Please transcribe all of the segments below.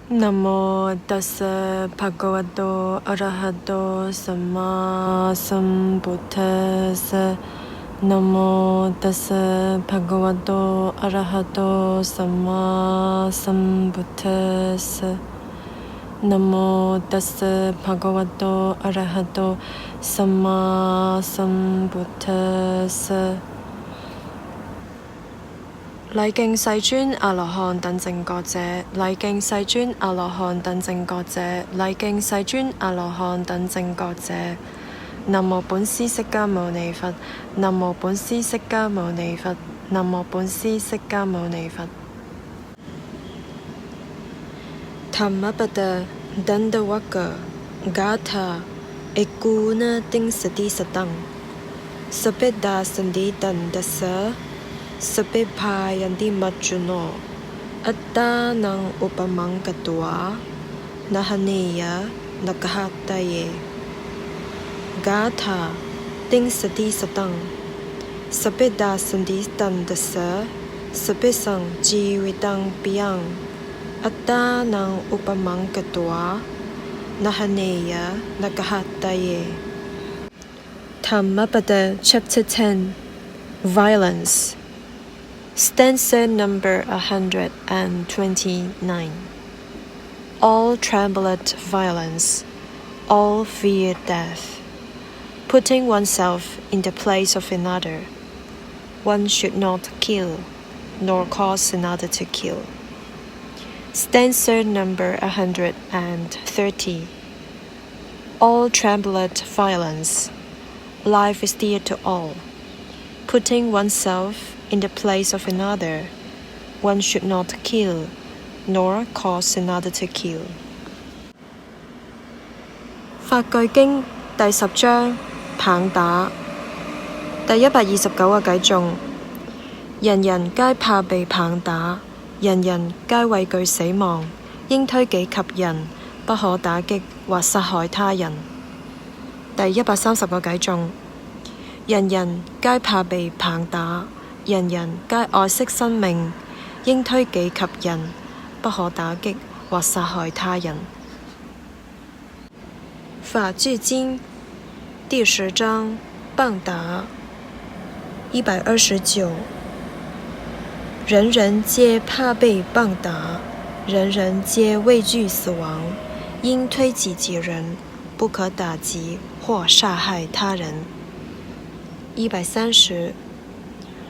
南无达瑟帕戈瓦多阿拉哈多萨玛桑布特瑟。南无达瑟帕戈瓦多阿拉哈多萨玛桑布特瑟。南无达瑟帕戈瓦多阿拉哈多萨玛桑布特瑟。禮敬世尊阿羅漢等正覺者，禮敬世尊阿羅漢等正覺者，禮敬世尊阿羅漢等正覺者。南無本師釋迦牟尼佛，南無本師釋迦牟尼佛，南無本師釋迦牟尼佛。Dhammappada Dandavaka Gatha Ekuna Tingsati Satang Sapeda Sandi Dandasa Sapepayanti Majuno Attanang Upamangkatwa Nahaneya Nakahataye Gatha Tingsati Satang Sapeda Sandi Dandasa Sapesang Jiwitang Piyang Attanang Upamangkatwa Nahaneya Nakahataye. Dhammapada Chapter 10 Violence. Stanza number 129. All tremble at violence, all fear death. Putting oneself in the place of another, one should not kill, nor cause another to kill. Stanza number 130. All tremble at violence, life is dear to all. Putting oneself in the place of another, one should not kill, nor cause another to kill. 法句經第10章棒打第129個偈頌：人人皆怕被棒打，人人皆畏懼死亡，應推己及人，不可打擊或殺害他人。第130個偈頌：人人皆怕被棒打，人人皆愛惜生命，應推己及人，不可打擊或殺害他人。法句經第10章棒打129。人人皆怕被棒打，人人皆畏懼死亡，應推己及人，不可打擊或殺害他人。130。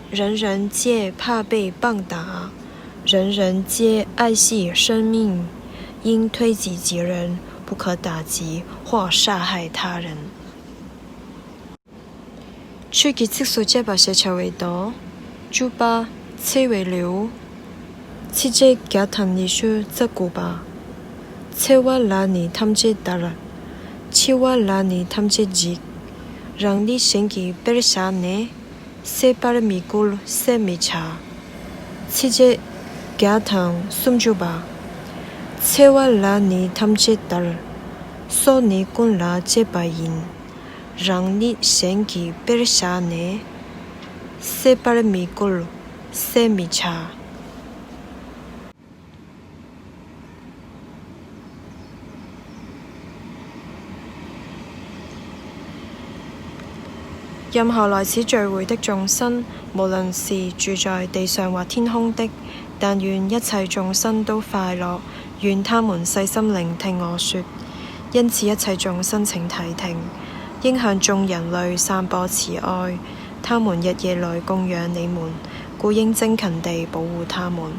人人皆怕被棒打，人人皆愛惜生命，應推己及人，不可打擊或殺害他人。出結色素這把寫成為多，豬巴切為了，切這假騰尼書則古巴，切瓦拉尼他們這達了，切瓦拉尼他們這吉，讓你先給別下呢。Se para mikul se micha, cije gatang sumjuba, cewa la ni tamche dal, so ni kun la jebayin, rang ni sengi bershane, se para mikul se micha。任何來此聚會的眾生，無論是住在地上或天空的，但願一切眾生都快樂，願他們細心聆聽我說。因此一切眾生請諦聽，應向眾人類散播慈愛，他們日夜來供養你們，故應精勤地保護他們。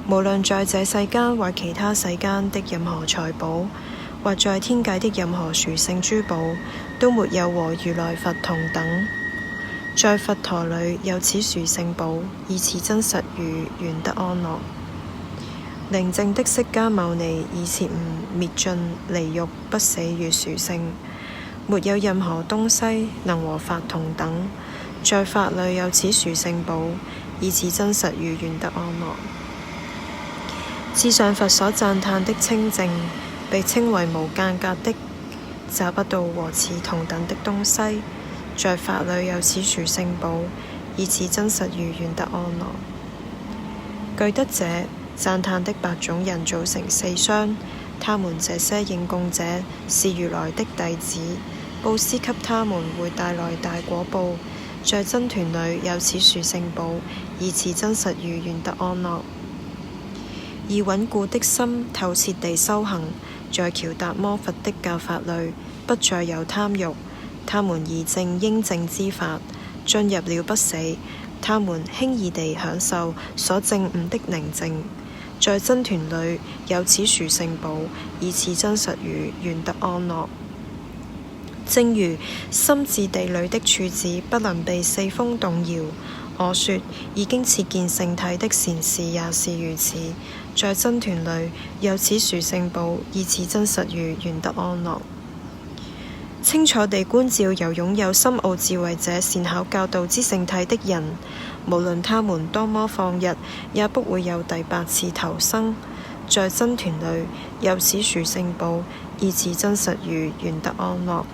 無論在這世間或其他世間的任何財寶，或在天界的任何殊勝珠寶，都沒有和如來佛同等。在佛陀裏有此殊勝寶，以此真實語願得安樂。寧靜的釋迦牟尼以切悟滅盡離欲不死與殊勝，沒有任何東西能和法同等。在法裏有此殊勝寶，以此真實語願得安樂。至上佛所讚歎的清淨，被稱為無間隔的，找不到和此同等的東西。在法裏有此殊勝寶，以此真實語願得安樂。具德者，讚歎的8種人組成4箱，他們這些應供者是如來的弟子，布施給他們會帶來大果報，在僧團裏有此殊勝寶，以此真實語願得安樂。以穩固的心透徹地修行，在喬達摩佛的教法裏不再有貪欲，他們已證應證之法，進入了不死，他們輕易地享受所證悟的寧靜，在僧團裏有此殊勝寶，以此真實語願得安樂。正如心智地裏的柱子不能被四風動搖，我說已經切見聖體的善士也是如此，在僧團裏有此殊勝寶，以此真實語願得安樂。清楚地觀照由擁有深奧智慧者善巧教導之聖體的人，無論他們多麼放逸，也不會有第8次投生，在僧團裏有此殊勝寶，以此真實語願得安樂。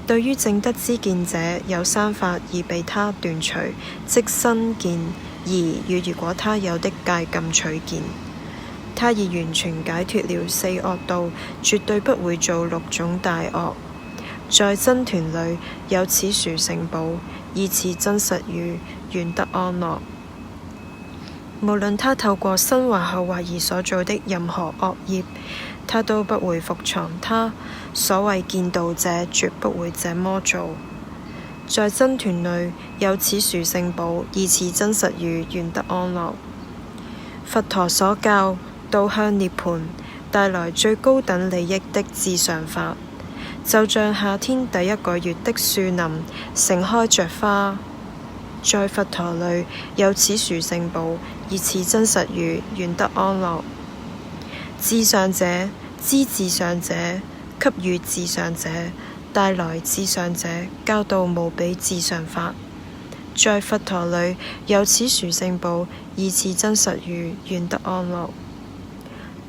對於證得之見者，有3法已被他斷除，即身見、疑與如果他有的戒禁取見。他已完全解脫了4惡道，絕對不會做6種大惡。在僧團裏有此殊勝寶，以此真實語願得安樂。無論他透過身或後或兒所做的任何惡業，他都不會伏藏他。所謂見道者絕不會這麼做。在僧團裏有此殊勝寶，以此真實語願得安樂。佛陀所教導向涅槃帶來最高等利益的至上法，就像夏天第1個月的樹林盛開着花，在佛陀裏有此殊勝寶，以此真實語願得安樂。至上者知至上者，給予至上者，帶來至上者，教導無比至上法，在佛陀裏有此殊勝寶，以此真實語願得安樂。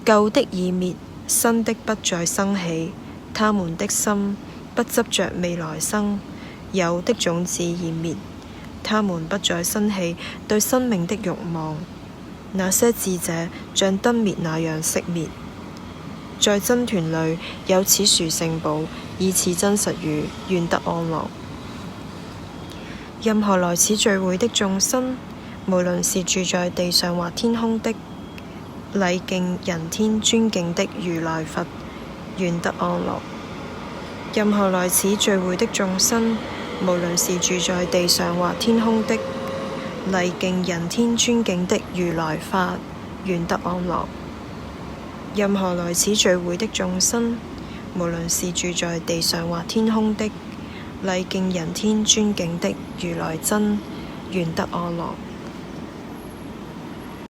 舊的已滅，新的不再生起，他們的心不執着未來生，有的種子已滅，他們不再生起對生命的慾望，那些智者像燈滅那樣熄滅。在僧團裏有此殊勝寶，以此真實語願得安樂。任何來此聚會的眾生，無論是住在地上或天空的，禮敬人天尊敬的如來佛，願得安樂。任何來此聚會的眾生，無論是住在地上或天空的，禮敬人天尊敬的如來法，願得安樂。任何來此聚會的眾生，無論是住在地上或天空的，禮敬人天尊敬的如來真，願得安樂。